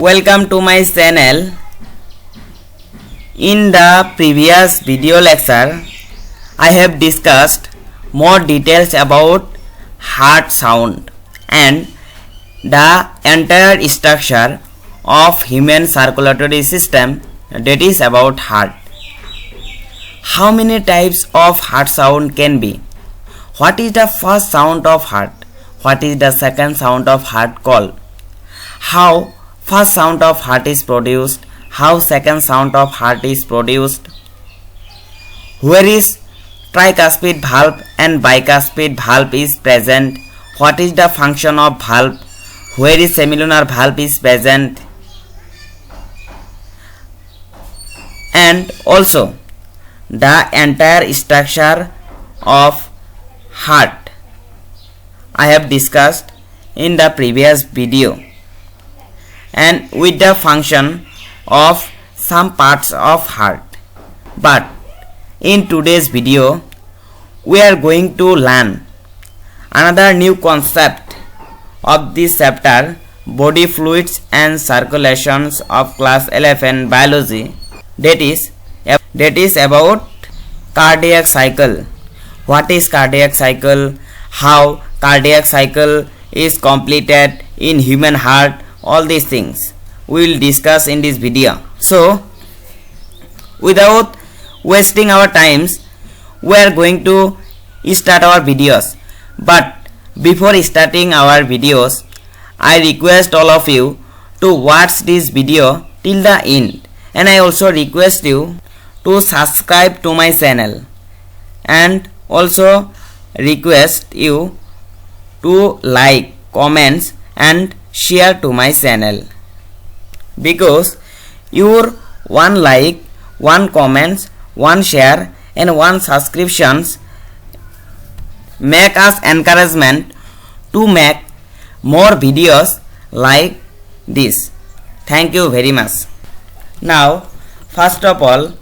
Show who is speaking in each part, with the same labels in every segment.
Speaker 1: Welcome to my channel. In the previous video lecture, I have discussed more details about heart sound and the entire structure of human circulatory system, that is about heart. How many types of heart sound can be? What is the first sound of heart? What is the second sound of heart called? How first sound of heart is produced? How second sound of heart is produced? Where is tricuspid valve and bicuspid valve is present? What is the function of valve? Where is semilunar valve is present? And also the entire structure of heart I have discussed in the previous video, and with the function of some parts of heart. But in today's video we are going to learn another new concept of this chapter, body fluids and circulations of class 11 biology, that is about cardiac cycle. What is cardiac cycle? How cardiac cycle is completed in human heart? All these things we will discuss in this video. So without wasting our times, we are going to start our videos. But before starting our videos, I request all of you to watch this video till the end, and I also request you to subscribe to my channel, and also request you to like, comments and share to my channel, because your one like, one comments, one share and one subscriptions make us encouragement to make more videos like this. Thank you very much. Now first of all,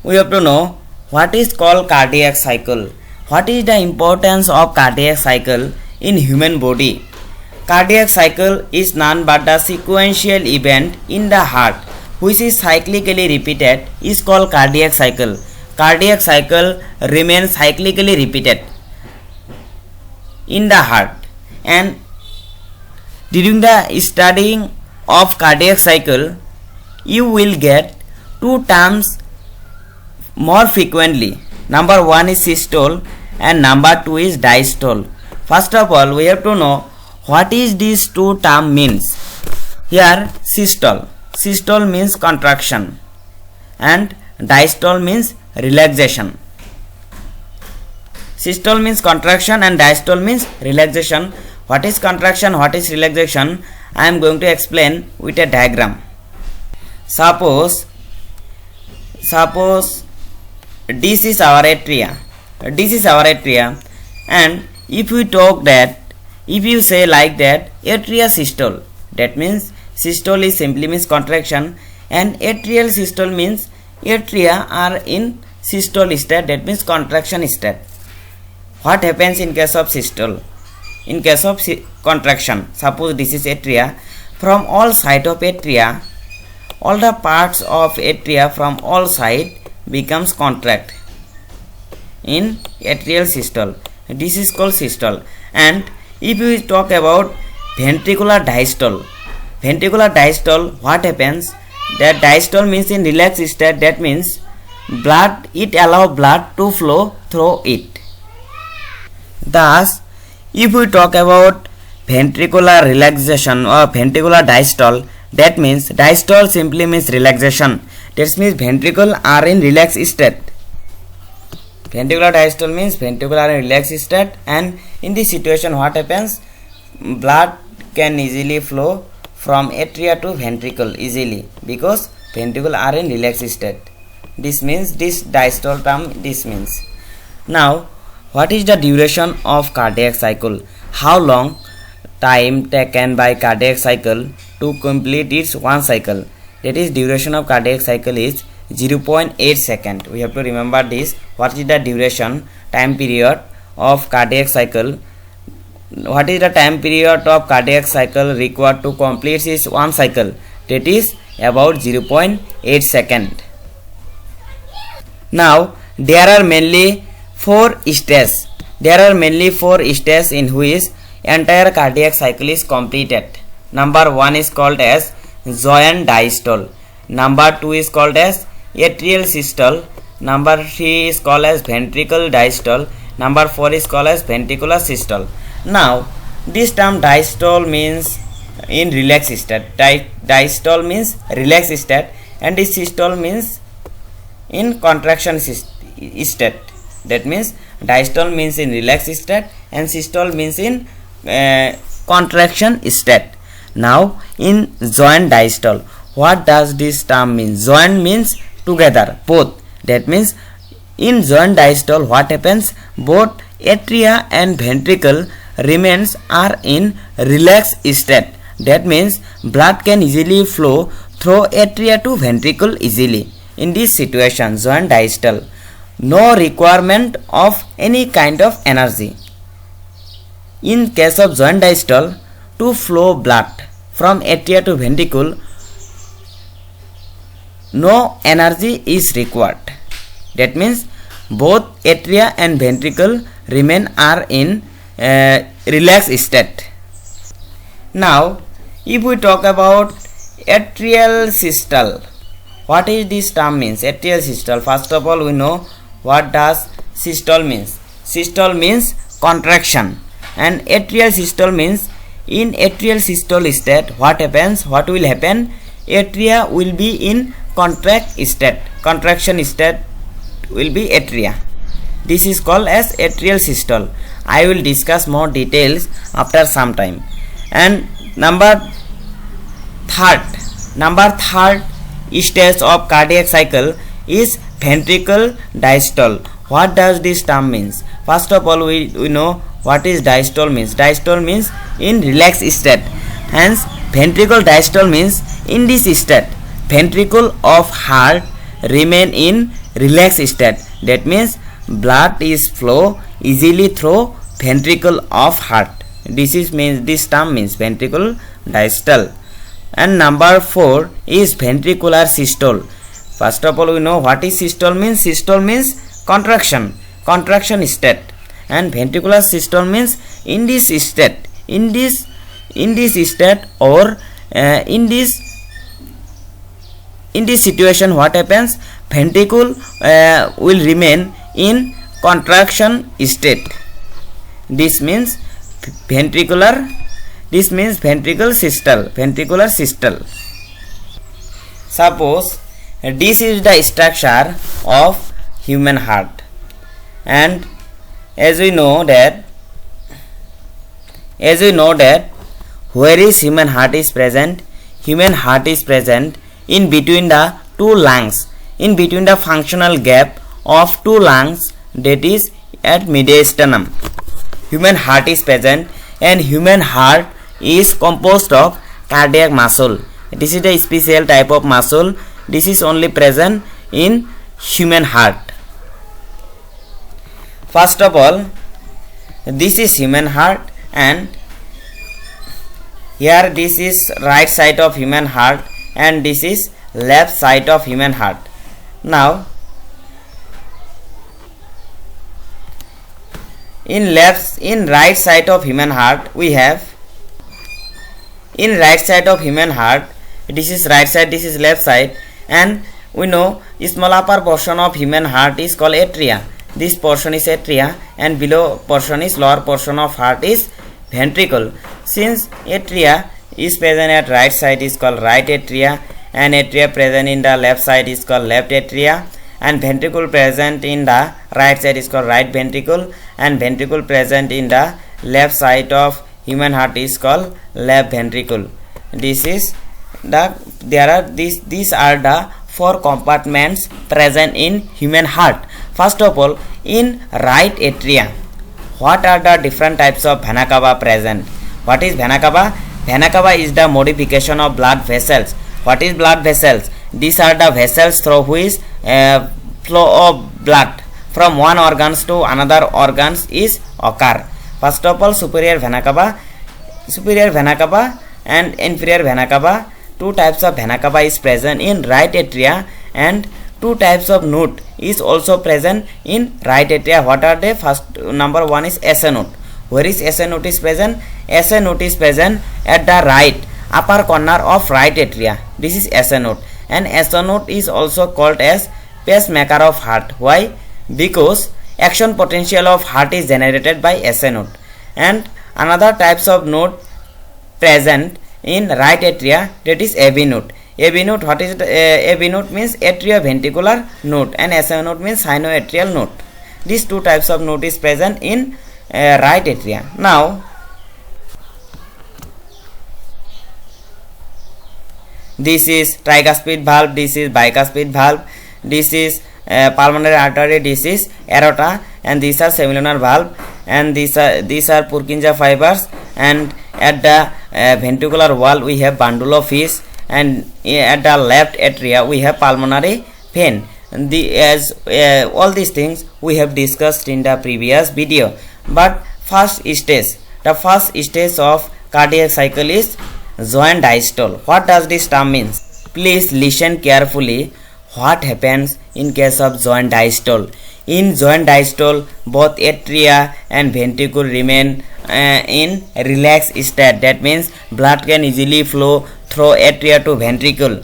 Speaker 1: we have to know what is called cardiac cycle. What is the importance of cardiac cycle in human body? Cardiac cycle is none but the sequential event in the heart which is cyclically repeated is called cardiac cycle. Cardiac cycle remains cyclically repeated in the heart, and during the studying of cardiac cycle you will get two terms more frequently. Number one is systole and number two is diastole. First of all, we have to know what is these two term means. Here systole means contraction and diastole means relaxation. Systole means contraction and diastole means relaxation. What is contraction, what is relaxation? I am going to explain with a diagram. Suppose this is our atria, and if we talk that, if you say like that, atria systole, that means systole is simply means contraction, and atrial systole means atria are in systole state, that means contraction state. What happens in case of systole? In case of contraction, suppose this is atria, from all side of atria, all the parts of atria from all side becomes contract in atrial systole. This is called systole. And if we talk about ventricular diastole, what happens? That diastole means in relaxed state, that means blood, it allow blood to flow through it. Thus, if we talk about ventricular relaxation or ventricular diastole, that means diastole simply means relaxation. That means ventricle are in relaxed state. Ventricular diastole means ventricle are in relaxed state, and in this situation what happens? Blood can easily flow from atria to ventricle easily, because ventricle are in relaxed state. This means this diastole term, this means. Now what is the duration of cardiac cycle? How long time taken by cardiac cycle to complete its one cycle? That is, duration of cardiac cycle is 0.8 second. We have to remember this. What is the duration time period of cardiac cycle what is the time period of cardiac cycle required to complete is one cycle, that is about 0.8 second. Now there are mainly four stages. There are mainly four stages in which entire cardiac cycle is completed. Number 1 is called as joint diastole. Number 2 is called as atrial systole. Number 3 is called as ventricle diastole. Number 4 is called as ventricular systole. Now this term diastole means in relaxed state. Diastole means relaxed state, and this systole means in contraction state. That means diastole means in relaxed state and systole means in contraction state. Now in joint diastole, what does this term mean? Joint means together, both. That means in joint diastole what happens? Both atria and ventricle remains are in relaxed state. That means blood can easily flow through atria to ventricle easily. In this situation, joint diastole, no requirement of any kind of energy. In case of joint diastole, to flow blood from atria to ventricle, no energy is required. That means both atria and ventricle remain are in relaxed state. Now if we talk about atrial systole, what is this term means? Atrial systole, first of all we know what does systole means. Systole means contraction, and atrial systole means in atrial systole state what happens? What will happen? Atria will be in contraction state will be atria. This is called as atrial systole. I will discuss more details after some time. And number third stage of cardiac cycle is ventricle diastole. What does this term means? First of all we know what is diastole means. Diastole means in relaxed state. Hence ventricle diastole means in this state ventricle of heart remain in relaxed state. That means blood is flow easily through ventricle of heart. This term means ventricle diastole. And number 4 is ventricular systole. First of all we know what is systole means. Systole means contraction state, and ventricular systole means in this state, or in this situation what happens? Ventricle will remain in contraction state. This means ventricular systole. Suppose this is the structure of human heart, and as we know that where is human heart is present? Human heart is present in between the two lungs, in between the functional gap of two lungs, that is at mediastinum. Human heart is present, and human heart is composed of cardiac muscle. This is a special type of muscle. This is only present in human heart. First of all, this is human heart, and here this is right side of human heart, and this is left side of human heart. Now in right side of human heart we have, in right side of human heart, this is right side, this is left side, and we know small upper portion of human heart is called atria. This portion is atria, and below portion is lower portion of heart is ventricle. Since atria is present at right side is called right atria, and atria present in the left side is called left atria, and ventricle present in the right side is called right ventricle, and ventricle present in the left side of human heart is called left ventricle. These are the four compartments present in human heart. First of all, in right atria, what are the different types of vena cava present? What is vena cava? Vena cava is the modification of blood vessels. What is blood vessels? These are the vessels through which flow of blood from one organs to another organs is occur. First of all, superior vena cava and inferior vena cava. Two types of vena cava is present in right atria, and two types of node is also present in right atria. What are they? First, number one is SA node. Where is SA node is present? SA node is present at the right upper corner of right atria. This is SA node, and SA node is also called as pacemaker of heart. Why? Because action potential of heart is generated by SA node. And another types of node present in right atria, that is AV node. AV node, what is it? AV node means atrioventricular node, and SA node means sinoatrial node. These two types of node is present in right atria. Now, this is tricuspid valve, this is bicuspid valve, this is pulmonary artery, this is aorta, and these are semilunar valve, and these are Purkinje fibers, and at the ventricular wall we have bundle of fish, and at the left atria we have pulmonary vein. All these things we have discussed in the previous video. But the first stage of cardiac cycle is joint diastole. What does this term mean? Please listen carefully. What happens in case of joint diastole? In joint diastole, both atria and ventricle remain in relaxed state. That means blood can easily flow through atria to ventricle.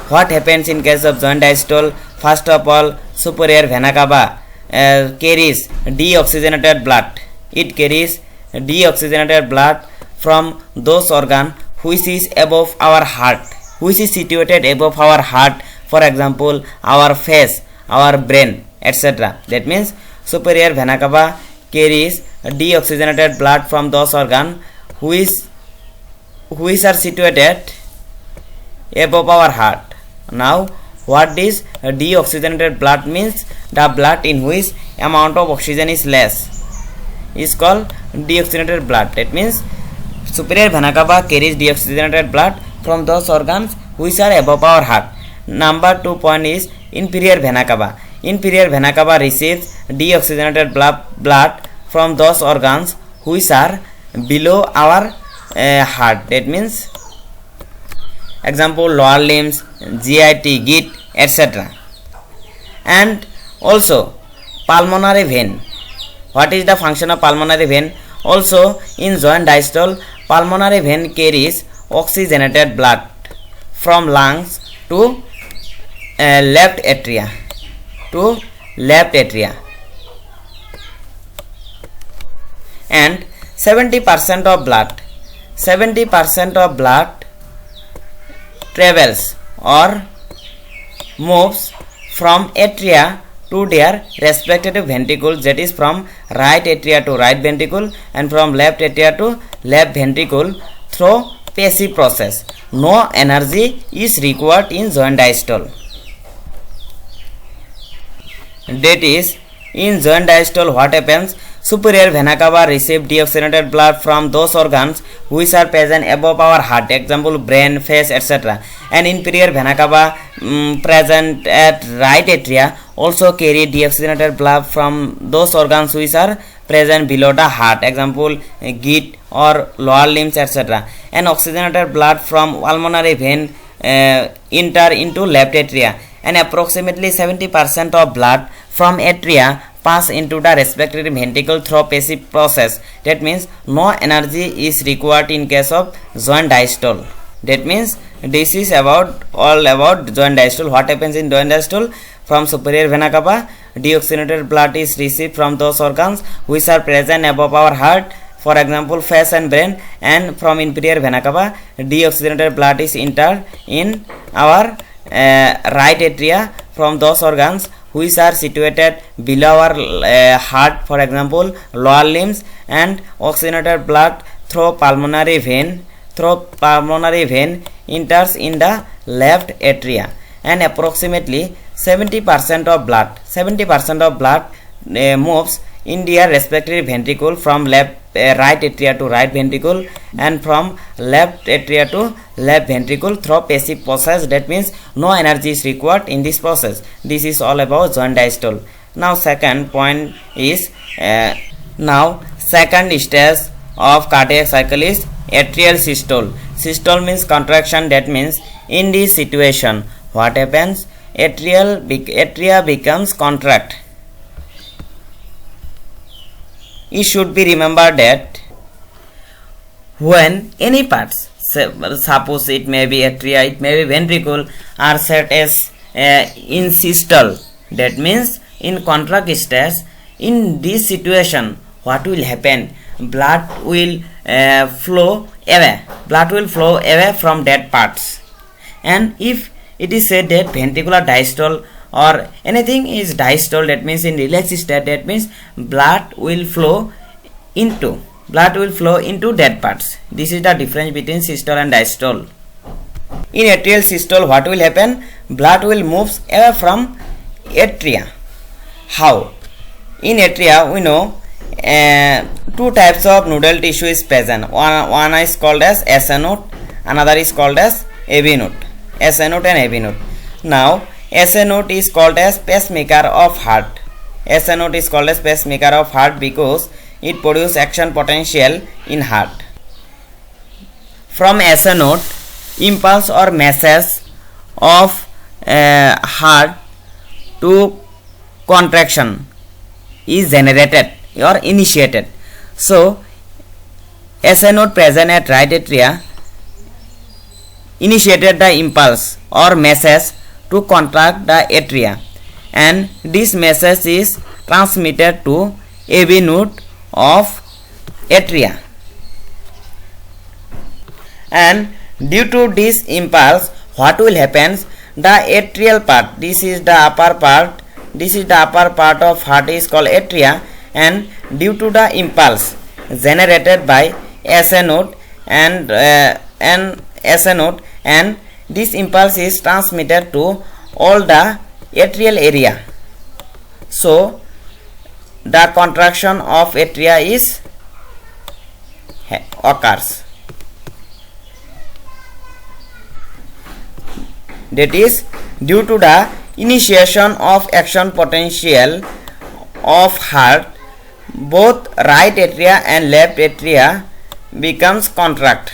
Speaker 1: What happens in case of joint diastole? First of all, superior vena cava carries deoxygenated blood. It carries deoxygenated blood from those organs which is above our heart, which is situated above our heart. For example, our face, our brain, etc. That means superior vena cava carries deoxygenated blood from those organs which are situated above our heart. Now, what this deoxygenated blood means? The blood in which amount of oxygen is less is called deoxygenated blood. That means superior vena cava carries deoxygenated blood from those organs which are above our heart. Number 2 point is inferior vena cava. Inferior vena cava receives deoxygenated blood from those organs which are below our heart. That means example, lower limbs, GIT, git, etc. And also pulmonary vein. What is the function of pulmonary vein? Also in joint diastole, pulmonary vein carries oxygenated blood from lungs to left atria, and 70% of blood travels or moves from atria to their respective ventricles, that is from right atria to right ventricle and from left atria to left ventricle through passive process. No energy is required in joint diastole. That is, in joint diastole what happens? Superior vena cava receive deoxygenated blood from those organs which are present above our heart, example brain, face, etc. And inferior vena cava present at right atria also carry deoxygenated blood from those organs which are present below the heart, example git or lower limbs, etc. And oxygenated blood from pulmonary vein enter into left atria, and approximately 70% of blood from atria pass into the respiratory ventricle through passive process. That means no energy is required in case of joint diastole. That means this is all about joint diastole. What happens in joint diastole? From superior vena cava, deoxygenated blood is received from those organs which are present above our heart, for example face and brain, and from inferior vena cava, deoxygenated blood is entered in our right atria from those organs which are situated below our heart, for example lower limbs, and oxygenated blood through pulmonary vein enters in the left atria, and approximately 70% of blood moves in their respective ventricle from right atria to right ventricle and from left atria to left ventricle through passive process. That means no energy is required in this process. This is all about joint diastole. Now second point is second stage of cardiac cycle is atrial systole. Systole means contraction. That means in this situation what happens? Atria becomes contract. It should be remembered that when any parts, suppose it may be atria, it may be ventricle, are set as in systole, that means in contract stage, in this situation what will happen? Blood will flow away from that parts. And if it is said that ventricular diastole or anything is diastole, that means in relaxed state, that means blood will flow into that parts. This is the difference between systole and diastole. In atrial systole what will happen? Blood will move away from atria. How? In atria we know two types of nodal tissue is present. One is called as SA node, another is called as AV node. SA node and AV node. Now SA node is called as pacemaker of heart. SA node is called as pacemaker of heart because it produces action potential in heart. From SA node, impulse or message of heart to contraction is generated or initiated. So SA node present at right atria initiated the impulse or message to contract the atria, and this message is transmitted to AV node of atria, and due to this impulse what will happen? The atrial part, this is the upper part of heart is called atria, and due to the impulse generated by SA node and SA node, and this impulse is transmitted to all the atrial area. So the contraction of atria is occurs. That is due to the initiation of action potential of heart, both right atria and left atria becomes contract,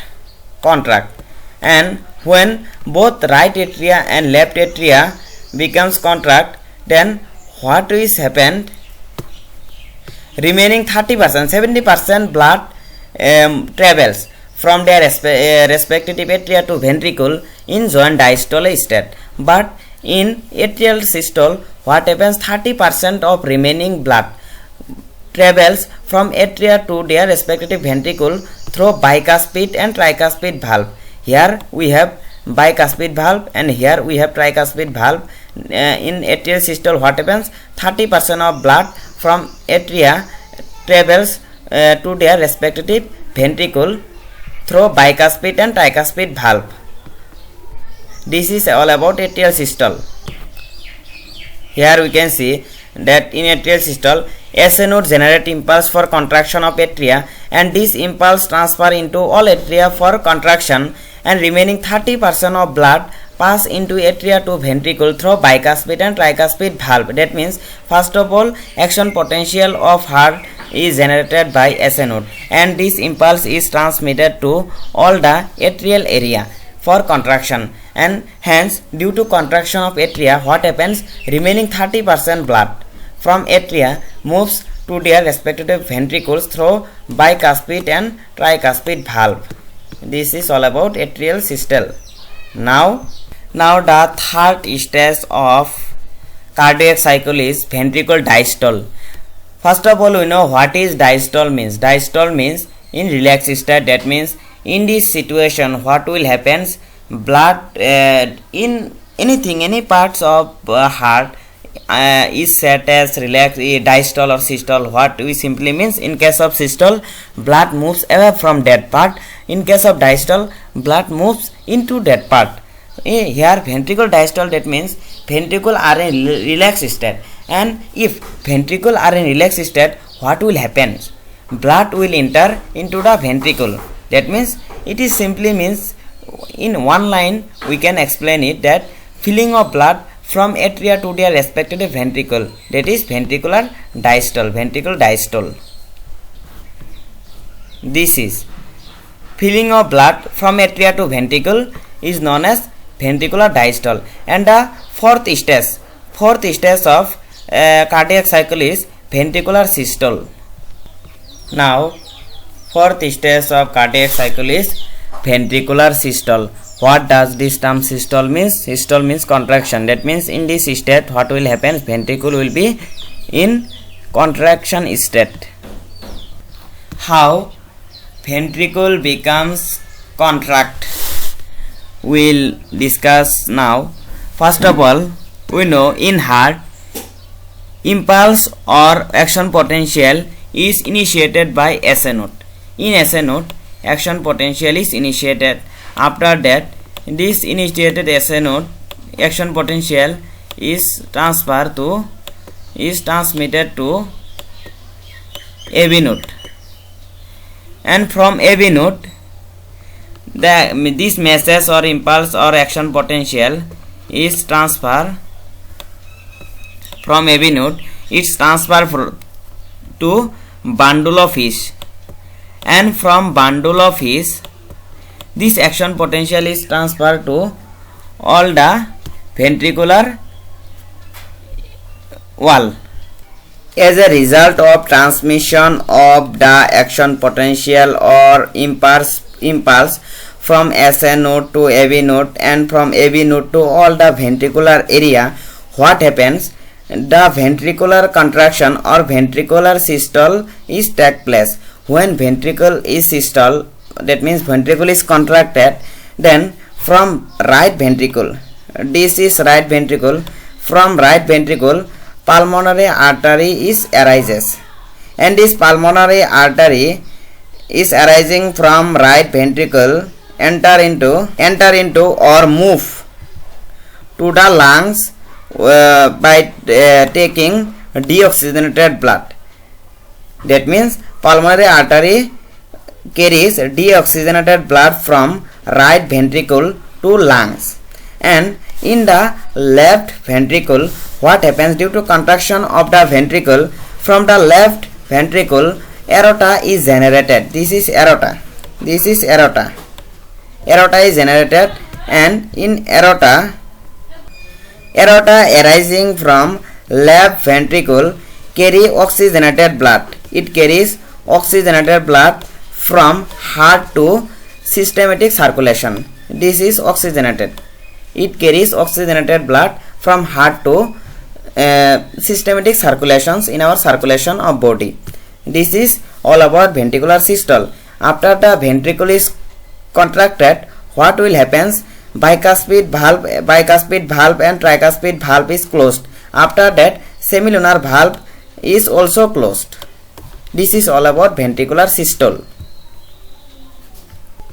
Speaker 1: and when both right atria and left atria becomes contract, then what is happened? Remaining 30%, 70% blood travels from their respective atria to ventricle in joint diastole state. But in atrial systole what happens? 30% of remaining blood travels from atria to their respective ventricle through bicuspid and tricuspid valve. Here we have bicuspid valve and here we have tricuspid valve. In atrial systole what happens? 30% of blood from atria travels to their respective ventricle through bicuspid and tricuspid valve. This is all about atrial systole. Here we can see that in atrial systole SA node generate impulse for contraction of atria, and this impulse transfer into all atria for contraction, and remaining 30% of blood pass into atria to ventricle through bicuspid and tricuspid valve. That means first of all action potential of heart is generated by SA node, and this impulse is transmitted to all the atrial area for contraction, and hence due to contraction of atria what happens? Remaining 30% blood from atria moves to their respective ventricles through bicuspid and tricuspid valve. This is all about atrial systole. Now the third stage of cardiac cycle is ventricle diastole. First of all we know what is diastole means. Diastole means in relaxed state, that means in this situation what will happen? Blood in any parts of heart is set as relaxed diastole or systole. What we simply means, in case of systole blood moves away from that part, in case of diastole blood moves into that part. Here ventricle diastole, that means ventricle are in relaxed state, and if ventricle are in relaxed state what will happen? Blood will enter into the ventricle. That means it is simply means in one line we can explain it, that filling of blood from atria to their respective ventricle, that is ventricular diastole, ventricle diastole. This is filling of blood from atria to ventricle is known as ventricular diastole. And the fourth stage of cardiac cycle is ventricular systole. Now, fourth stage of cardiac cycle is ventricular systole. What does this term systole means? Systole means contraction. That means in this state, what will happen? Ventricle will be in contraction state. How ventricle becomes contract? We'll discuss now. First of all, we know in heart, impulse or action potential is initiated by SA node. In SA node, action potential is initiated. After that, this initiated SA node action potential is transmitted to AV node, and from AV node, this message or impulse or action potential is transferred from AV node. It's transferred to bundle of His, and from bundle of His, this action potential is transferred to all the ventricular wall. As a result of transmission of the action potential or impulse from SA node to AV node and from AV node to all the ventricular area, what happens? The ventricular contraction or ventricular systole is take place. When ventricle is systole, that means ventricle is contracted, then from right ventricle, this is right ventricle, from right ventricle pulmonary artery is arises, and this pulmonary artery is arising from right ventricle enter into or move to the lungs by taking deoxygenated blood. That means pulmonary artery carries deoxygenated blood from right ventricle to lungs. And in the left ventricle, what happens? Due to contraction of the ventricle, from the left ventricle aorta is generated. This is aorta. Aorta is generated, and in aorta arising from left ventricle carry oxygenated blood. It carries oxygenated blood from heart to systematic circulation. This is oxygenated. It carries oxygenated blood from heart to systematic circulations in our circulation of body. This is all about ventricular systole. After the ventricle is contracted, what will happen? Bicuspid valve and tricuspid valve is closed. After that, semilunar valve is also closed. This is all about ventricular systole.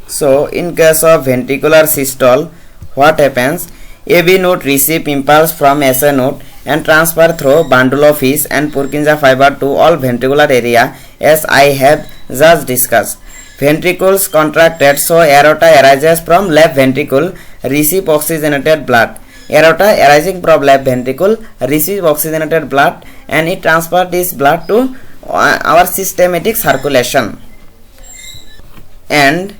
Speaker 1: So, in case of ventricular systole, what happens? AV node receive impulse from SA node and transfer through bundle of His and Purkinje fiber to all ventricular area, as I have just discussed. Ventricles contracted, so aorta arises from left ventricle, receive oxygenated blood. Aorta arising from left ventricle receive oxygenated blood, and it transfers this blood to our systematic circulation. And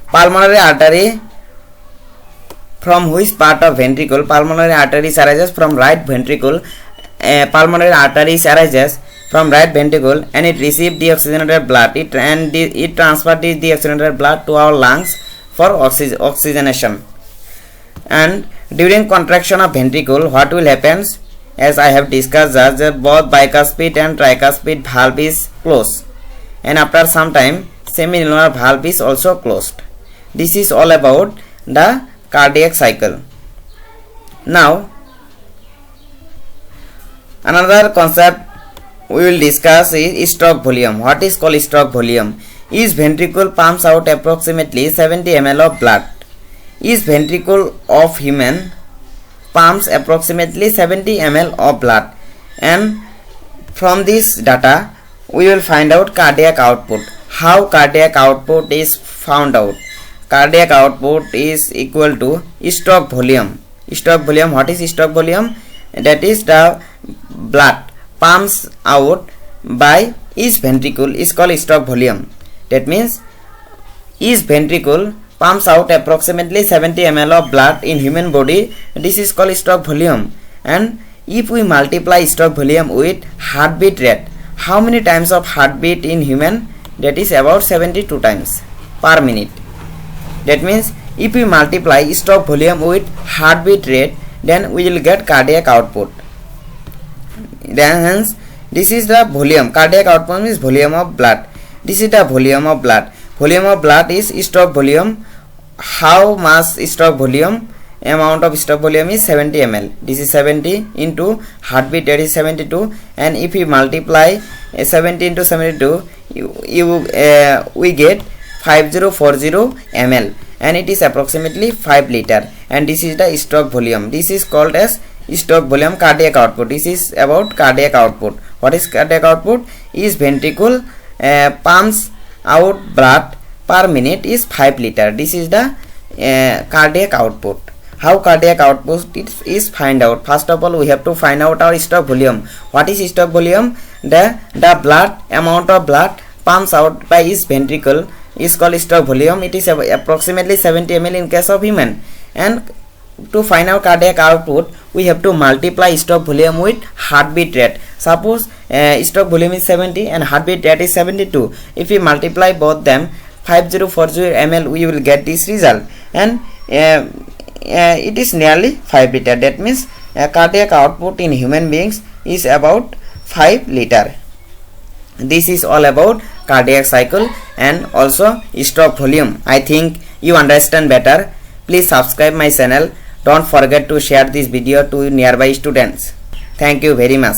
Speaker 1: pulmonary artery, from which part of ventricle? Pulmonary arteries arises from right ventricle. Pulmonary arteries arises from right ventricle, and it receives deoxygenated blood. It transfers this deoxygenated blood to our lungs for oxygenation. And during contraction of ventricle, what will happen? As I have discussed, that both bicuspid and tricuspid valve is closed, and after some time semilunar valve is also closed. This is all about the cardiac cycle. Now, another concept we will discuss is stroke volume. What is called stroke volume? Each ventricle pumps out approximately 70 ml of blood. Each ventricle of human pumps approximately 70 ml of blood, and from this data we will find out cardiac output. How cardiac output is found out? Cardiac output is equal to stroke volume. Stroke volume. What is stroke volume? That is the blood pumps out by each ventricle is called stroke volume. That means each ventricle pumps out approximately 70 ml of blood in human body. This is called stroke volume. And if we multiply stroke volume with heartbeat rate, how many times of heartbeat in human? That is about 72 times per minute. That means if we multiply stroke volume with heartbeat rate, then we will get cardiac output. Then hence this is the volume. Cardiac output means volume of blood. This is the volume of blood. Volume of blood is stroke volume. How much stroke volume? Amount of stroke volume is 70 ml. This is 70 into heartbeat, that is 72. And if we multiply 70 into 72, we get 5040 ml, and it is approximately 5 liter. And this is the stroke volume. This is called as stroke volume, cardiac output. This is about cardiac output. What is cardiac output? Is ventricle pumps out blood per minute is 5 liter. This is the cardiac output. How cardiac output is find out? First of all, we have to find out our stroke volume. What is stroke volume? The blood amount of blood pumps out by each ventricle is called stroke volume. It is approximately 70 ml in case of human. And to find out cardiac output, we have to multiply stroke volume with heartbeat rate. Suppose stroke volume is 70 and heartbeat rate is 72. If we multiply both them, 5040 ml, we will get this result. And it is nearly 5 liter. That means cardiac output in human beings is about 5 liter. This is all about cardiac cycle and also stroke volume. I think you understand better. Please subscribe my channel. Don't forget to share this video to nearby students. Thank you very much.